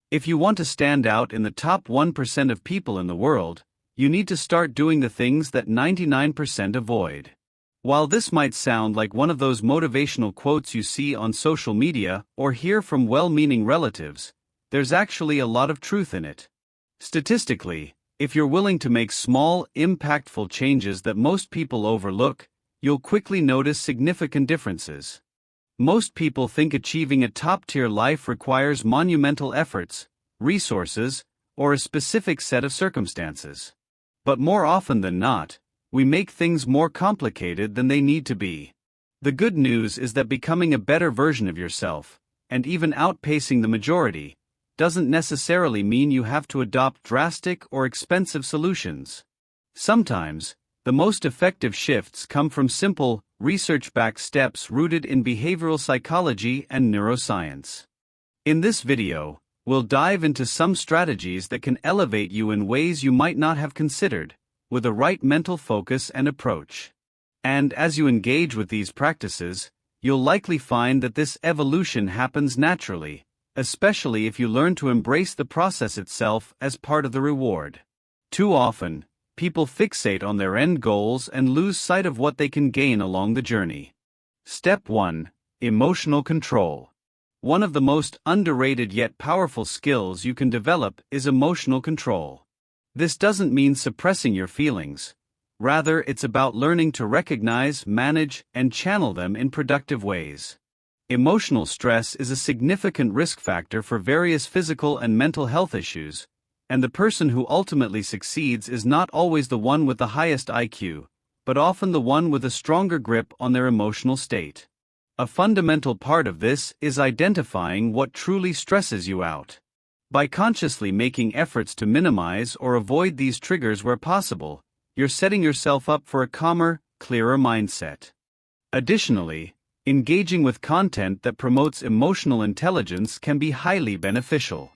If you want to stand out in the top 1% of people in the world, you need to start doing the things that 99% avoid. While this might sound like one of those motivational quotes you see on social media or hear from well-meaning relatives, there's actually a lot of truth in it. Statistically, if you're willing to make small, impactful changes that most people overlook, you'll quickly notice significant differences. Most people think achieving a top-tier life requires monumental efforts, resources, or a specific set of circumstances. But more often than not, we make things more complicated than they need to be. The good news is that becoming a better version of yourself, and even outpacing the majority, doesn't necessarily mean you have to adopt drastic or expensive solutions. Sometimes, the most effective shifts come from simple, research-backed steps rooted in behavioral psychology and neuroscience. In this video, we'll dive into some strategies that can elevate you in ways you might not have considered, with the right mental focus and approach. And as you engage with these practices, you'll likely find that this evolution happens naturally, especially if you learn to embrace the process itself as part of the reward. Too often, people fixate on their end goals and lose sight of what they can gain along the journey. Step 1. Emotional control. One of the most underrated yet powerful skills you can develop is emotional control. This doesn't mean suppressing your feelings. Rather, it's about learning to recognize, manage, and channel them in productive ways. Emotional stress is a significant risk factor for various physical and mental health issues, and the person who ultimately succeeds is not always the one with the highest IQ, but often the one with a stronger grip on their emotional state. A fundamental part of this is identifying what truly stresses you out. By consciously making efforts to minimize or avoid these triggers where possible, you're setting yourself up for a calmer, clearer mindset. Additionally, engaging with content that promotes emotional intelligence can be highly beneficial.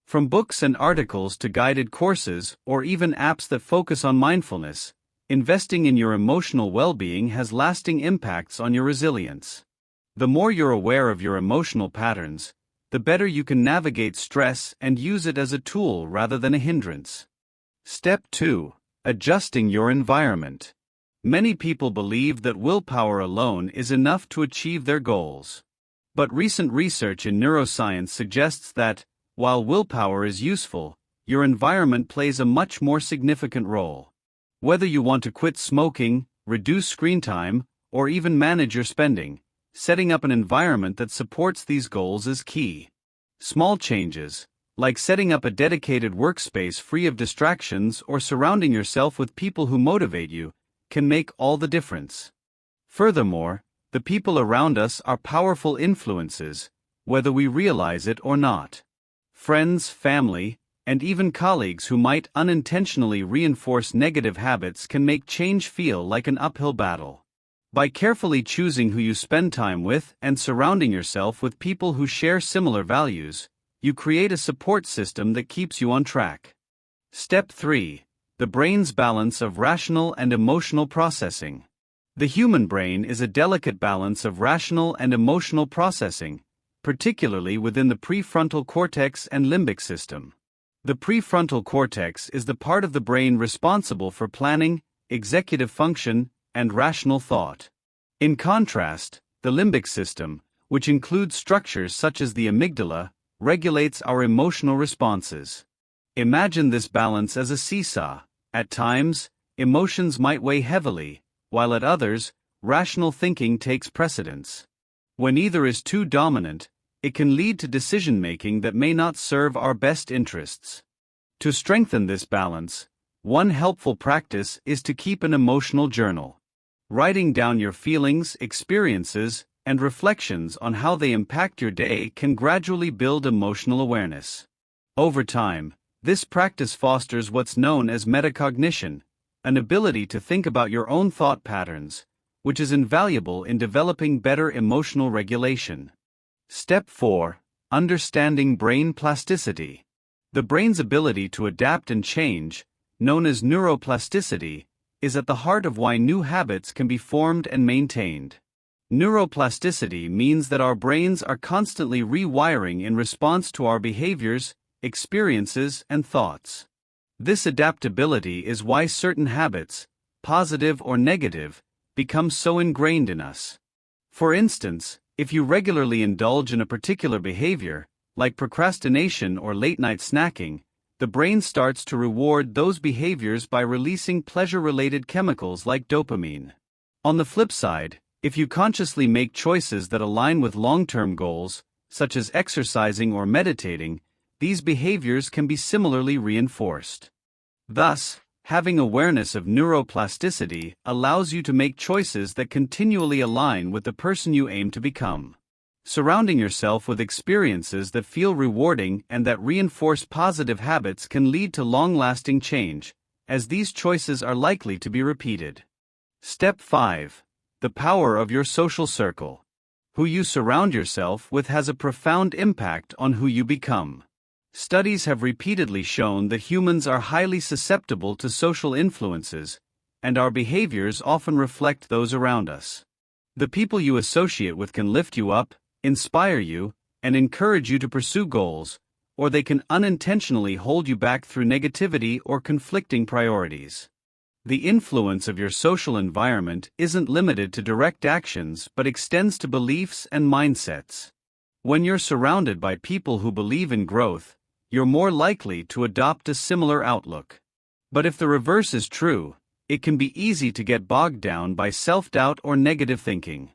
From books and articles to guided courses or even apps that focus on mindfulness, investing in your emotional well-being has lasting impacts on your resilience. The more you're aware of your emotional patterns, the better you can navigate stress and use it as a tool rather than a hindrance. Step 2. Adjusting your environment. Many people believe that willpower alone is enough to achieve their goals. But recent research in neuroscience suggests that, while willpower is useful, your environment plays a much more significant role. Whether you want to quit smoking, reduce screen time, or even manage your spending, setting up an environment that supports these goals is key. Small changes, like setting up a dedicated workspace free of distractions or surrounding yourself with people who motivate you, can make all the difference. Furthermore, the people around us are powerful influences, whether we realize it or not. Friends, family, and even colleagues who might unintentionally reinforce negative habits can make change feel like an uphill battle. By carefully choosing who you spend time with and surrounding yourself with people who share similar values, you create a support system that keeps you on track. Step 3. The brain's balance of rational and emotional processing. The human brain is a delicate balance of rational and emotional processing, particularly within the prefrontal cortex and limbic system. The prefrontal cortex is the part of the brain responsible for planning, executive function, and rational thought. In contrast, the limbic system, which includes structures such as the amygdala, regulates our emotional responses. Imagine this balance as a seesaw. At times, emotions might weigh heavily, while at others, rational thinking takes precedence. When either is too dominant, it can lead to decision-making that may not serve our best interests. To strengthen this balance, one helpful practice is to keep an emotional journal. Writing down your feelings, experiences, and reflections on how they impact your day can gradually build emotional awareness. Over time, this practice fosters what's known as metacognition, an ability to think about your own thought patterns, which is invaluable in developing better emotional regulation. Step 4. Understanding brain plasticity. The brain's ability to adapt and change, known as neuroplasticity, is at the heart of why new habits can be formed and maintained. Neuroplasticity means that our brains are constantly rewiring in response to our behaviors, experiences, and thoughts. This adaptability is why certain habits, positive or negative, become so ingrained in us. For instance, if you regularly indulge in a particular behavior, like procrastination or late-night snacking, the brain starts to reward those behaviors by releasing pleasure-related chemicals like dopamine. On the flip side, if you consciously make choices that align with long-term goals, such as exercising or meditating, these behaviors can be similarly reinforced. Thus, having awareness of neuroplasticity allows you to make choices that continually align with the person you aim to become. Surrounding yourself with experiences that feel rewarding and that reinforce positive habits can lead to long-lasting change, as these choices are likely to be repeated. Step 5. The power of your social circle. Who you surround yourself with has a profound impact on who you become. Studies have repeatedly shown that humans are highly susceptible to social influences, and our behaviors often reflect those around us. The people you associate with can lift you up, inspire you, and encourage you to pursue goals, or they can unintentionally hold you back through negativity or conflicting priorities. The influence of your social environment isn't limited to direct actions but extends to beliefs and mindsets. When you're surrounded by people who believe in growth, you're more likely to adopt a similar outlook. But if the reverse is true, it can be easy to get bogged down by self-doubt or negative thinking.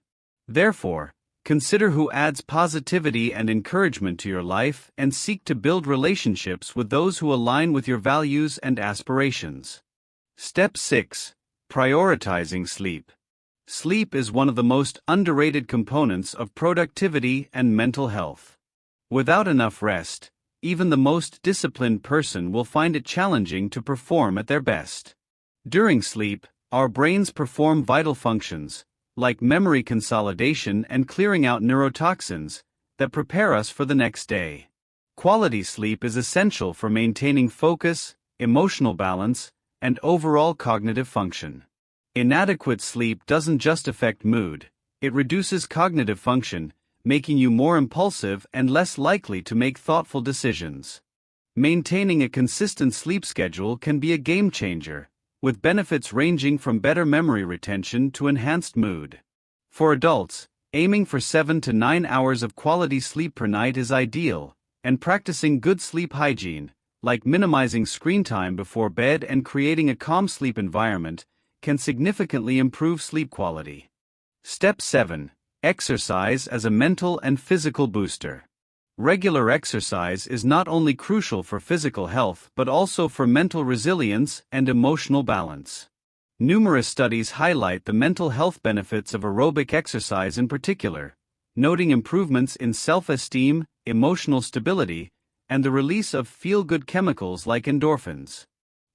Therefore, consider who adds positivity and encouragement to your life and seek to build relationships with those who align with your values and aspirations. Step 6. Prioritizing sleep. Sleep is one of the most underrated components of productivity and mental health. Without enough rest, even the most disciplined person will find it challenging to perform at their best. During sleep, our brains perform vital functions, like memory consolidation and clearing out neurotoxins, that prepare us for the next day. Quality sleep is essential for maintaining focus, emotional balance, and overall cognitive function. Inadequate sleep doesn't just affect mood, it reduces cognitive function, making you more impulsive and less likely to make thoughtful decisions. Maintaining a consistent sleep schedule can be a game changer, with benefits ranging from better memory retention to enhanced mood. For adults, aiming for 7 to 9 hours of quality sleep per night is ideal, and practicing good sleep hygiene, like minimizing screen time before bed and creating a calm sleep environment, can significantly improve sleep quality. Step 7. Exercise as a mental and physical booster. Regular exercise is not only crucial for physical health but also for mental resilience and emotional balance. Numerous studies highlight the mental health benefits of aerobic exercise in particular, noting improvements in self-esteem, emotional stability, and the release of feel-good chemicals like endorphins.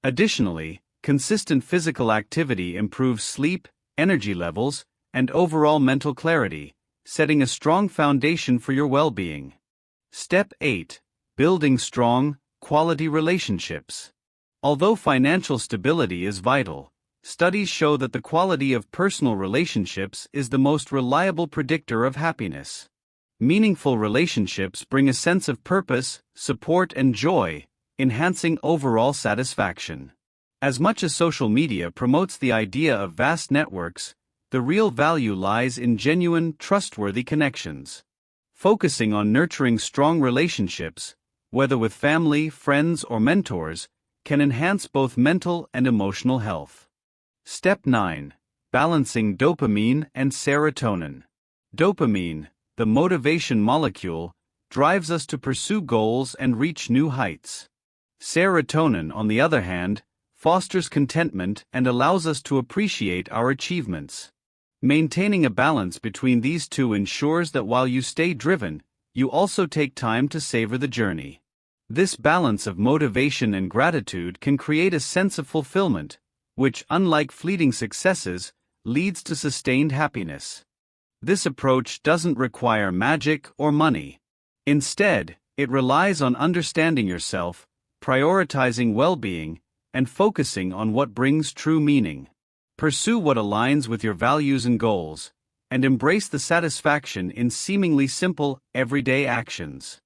Additionally, consistent physical activity improves sleep, energy levels, and overall mental clarity, setting a strong foundation for your well-being. Step 8. Building strong, quality relationships. Although financial stability is vital, studies show that the quality of personal relationships is the most reliable predictor of happiness. Meaningful relationships bring a sense of purpose, support, and joy, enhancing overall satisfaction. As much as social media promotes the idea of vast networks, the real value lies in genuine, trustworthy connections. Focusing on nurturing strong relationships, whether with family, friends, or mentors, can enhance both mental and emotional health. Step 9. Balancing dopamine and serotonin. Dopamine, the motivation molecule, drives us to pursue goals and reach new heights. Serotonin, on the other hand, fosters contentment and allows us to appreciate our achievements. Maintaining a balance between these two ensures that while you stay driven, you also take time to savor the journey. This balance of motivation and gratitude can create a sense of fulfillment, which, unlike fleeting successes, leads to sustained happiness. This approach doesn't require magic or money. Instead, it relies on understanding yourself, prioritizing well-being, and focusing on what brings true meaning. Pursue what aligns with your values and goals, and embrace the satisfaction in seemingly simple, everyday actions.